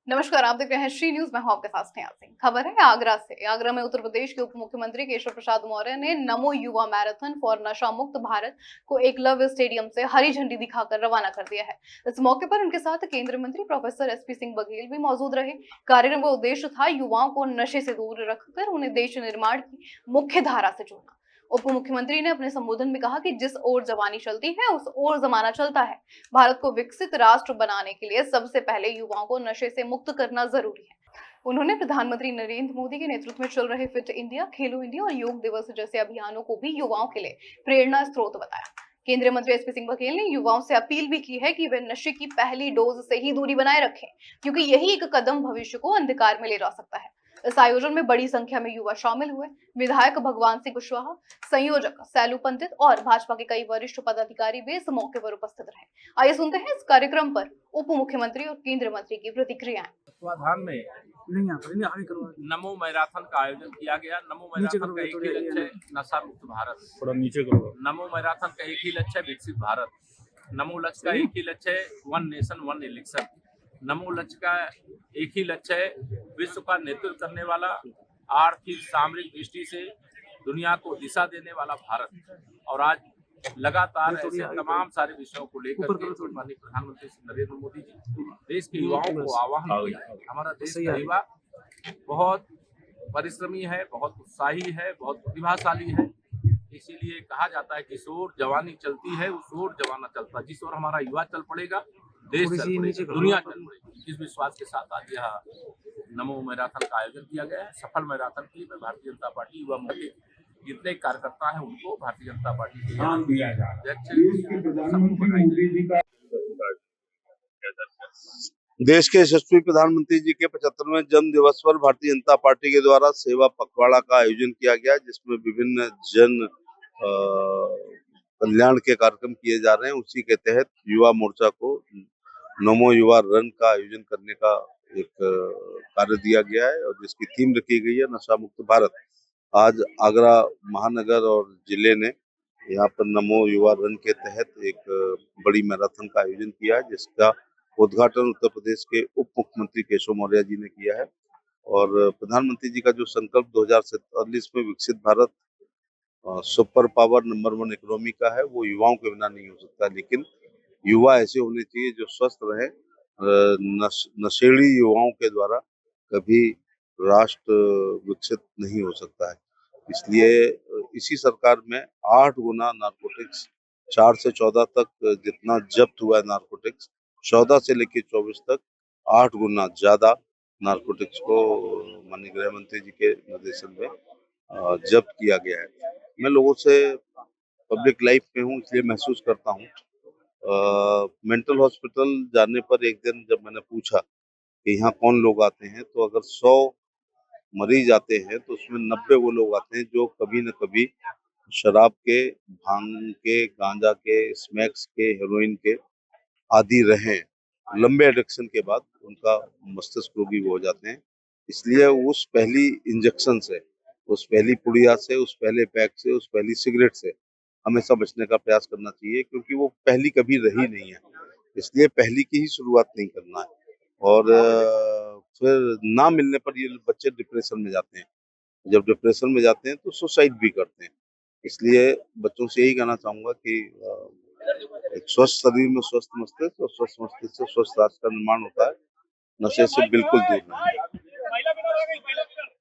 नमस्कार, आप देख रहे हैं श्री न्यूज। मैं हूं आपके साथ स्नेहा सिंह। खबर है आगरा से। आगरा में उत्तर प्रदेश के उप मुख्यमंत्री केशव प्रसाद मौर्य ने नमो युवा मैराथन फॉर नशा मुक्त भारत को एकलव्य स्टेडियम से हरी झंडी दिखाकर रवाना कर दिया है। इस मौके पर उनके साथ केंद्रीय मंत्री प्रोफेसर एसपी सिंह बघेल भी मौजूद रहे। कार्यक्रम का उद्देश्य था युवाओं को नशे से दूर रखकर उन्हें देश निर्माण की मुख्य धारा से जोड़ना। उप मुख्यमंत्री ने अपने संबोधन में कहा कि जिस ओर जवानी चलती है उस ओर जमाना चलता है। भारत को विकसित राष्ट्र बनाने के लिए सबसे पहले युवाओं को नशे से मुक्त करना जरूरी है। उन्होंने प्रधानमंत्री नरेंद्र मोदी के नेतृत्व में चल रहे फिट इंडिया, खेलो इंडिया और योग दिवस जैसे अभियानों को भी युवाओं के लिए प्रेरणा स्रोत बताया। केंद्रीय मंत्री एसपी सिंह बघेल ने युवाओं से अपील भी की है कि वे नशे की पहली डोज से ही दूरी बनाए रखें, क्योंकि यही एक कदम भविष्य को अंधकार में ले जा सकता है। इस आयोजन में बड़ी संख्या में युवा शामिल हुए। विधायक भगवान सिंह कुशवाहा, संयोजक सैलू पंडित और भाजपा के कई वरिष्ठ पदाधिकारी भी इस मौके पर उपस्थित रहे। आइए सुनते हैं इस कार्यक्रम पर उप मुख्यमंत्री और केंद्रीय मंत्री की प्रतिक्रियाएं। तत्वाधान में नमो मैराथन का आयोजन किया गया। नमो मैराथन का एक ही लक्ष्य है नशा मुक्त भारत। थोड़ा नीचे करो। नमो मैराथन का एक ही लक्ष्य है विकसित भारत। नमो लक्ष्य का एक ही लक्ष्य है वन नेशन वन इलेक्शन। नमो लक्ष्य का एक ही लक्ष्य है विश्व का नेतृत्व करने वाला, आर्थिक सामरिक दृष्टि से दुनिया को दिशा देने वाला भारत। और आज लगातार ऐसे तमाम सारे विषयों को लेकर के माननीय प्रधानमंत्री नरेंद्र मोदी जी देश के युवाओं को आह्वान किया है। हमारा देश का युवा बहुत परिश्रमी है, बहुत उत्साही है, बहुत प्रतिभाशाली है। इसीलिए कहा जाता है कि जिस ओर जवानी चलती है उस ओर जमाना चलता है। जिस ओर हमारा युवा चल पड़ेगा देश चल पड़ेगा, दुनिया चल पड़ेगी। इस विश्वास के साथ आज यह नमो मैराथन का आयोजन किया गया है। सफल मैराथन के लिए मैं भारतीय जनता पार्टी युवा मोर्चा जितने कार्यकर्ता हैं उनको भारतीय जनता पार्टी के देश के यशस्वी प्रधानमंत्री जी के 75वें जन्म दिवस पर भारतीय जनता पार्टी के द्वारा सेवा पखवाड़ा का आयोजन किया गया, जिसमें विभिन्न जन कल्याण के कार्यक्रम किए जा रहे हैं। उसी के तहत युवा मोर्चा को नमो युवा रन का आयोजन करने का एक कार्य दिया गया है और जिसकी थीम रखी गई है नशा मुक्त भारत। आज आगरा महानगर और जिले ने यहाँ पर नमो युवा रन के तहत एक बड़ी मैराथन का आयोजन किया है, जिसका उद्घाटन उत्तर प्रदेश के उप मुख्यमंत्री केशव मौर्य जी ने किया है। और प्रधानमंत्री जी का जो संकल्प 2047 में विकसित Bharat super power number 1 economy का है, वो युवाओं के बिना नहीं हो सकता। लेकिन युवा ऐसे होने चाहिए जो स्वस्थ रहे। नशेड़ी युवाओं के द्वारा कभी राष्ट्र विकसित नहीं हो सकता है। इसलिए इसी सरकार में 8 गुना नारकोटिक्स, 4 से 14 तक जितना जब्त हुआ है नारकोटिक्स, 14 से लेकर 24 तक 8 गुना ज्यादा नारकोटिक्स को माननीय गृह मंत्री जी के निर्देशन में जब्त किया गया है। मैं लोगों से पब्लिक लाइफ में हूँ, इसलिए महसूस करता हूँ। मेंटल हॉस्पिटल जाने पर एक दिन जब मैंने पूछा कि यहाँ कौन लोग आते हैं, तो अगर 100 मरीज आते हैं तो उसमें 90 वो लोग आते हैं जो कभी न कभी शराब के, भांग के, गांजा के, स्मैक्स के, हेरोइन के आदि रहे। लंबे एडिक्शन के बाद उनका मस्तिष्क रोगी हो जाते हैं। इसलिए उस पहली इंजेक्शन से, उस पहली पुड़िया से, उस पहले पैक से, उस पहली सिगरेट से हमेशा बचने का प्रयास करना चाहिए, क्योंकि वो पहली कभी रही नहीं है। इसलिए पहली की ही शुरुआत नहीं करना है। और फिर ना मिलने पर ये बच्चे डिप्रेशन में जाते हैं। जब डिप्रेशन में जाते हैं तो सुसाइड भी करते हैं। इसलिए बच्चों से यही कहना चाहूंगा कि एक स्वस्थ शरीर में स्वस्थ मस्तिष्क और स्वस्थ मस्तिष्क से स्वस्थ राष्ट्र का निर्माण होता है। नशे से बिल्कुल दूर नहीं।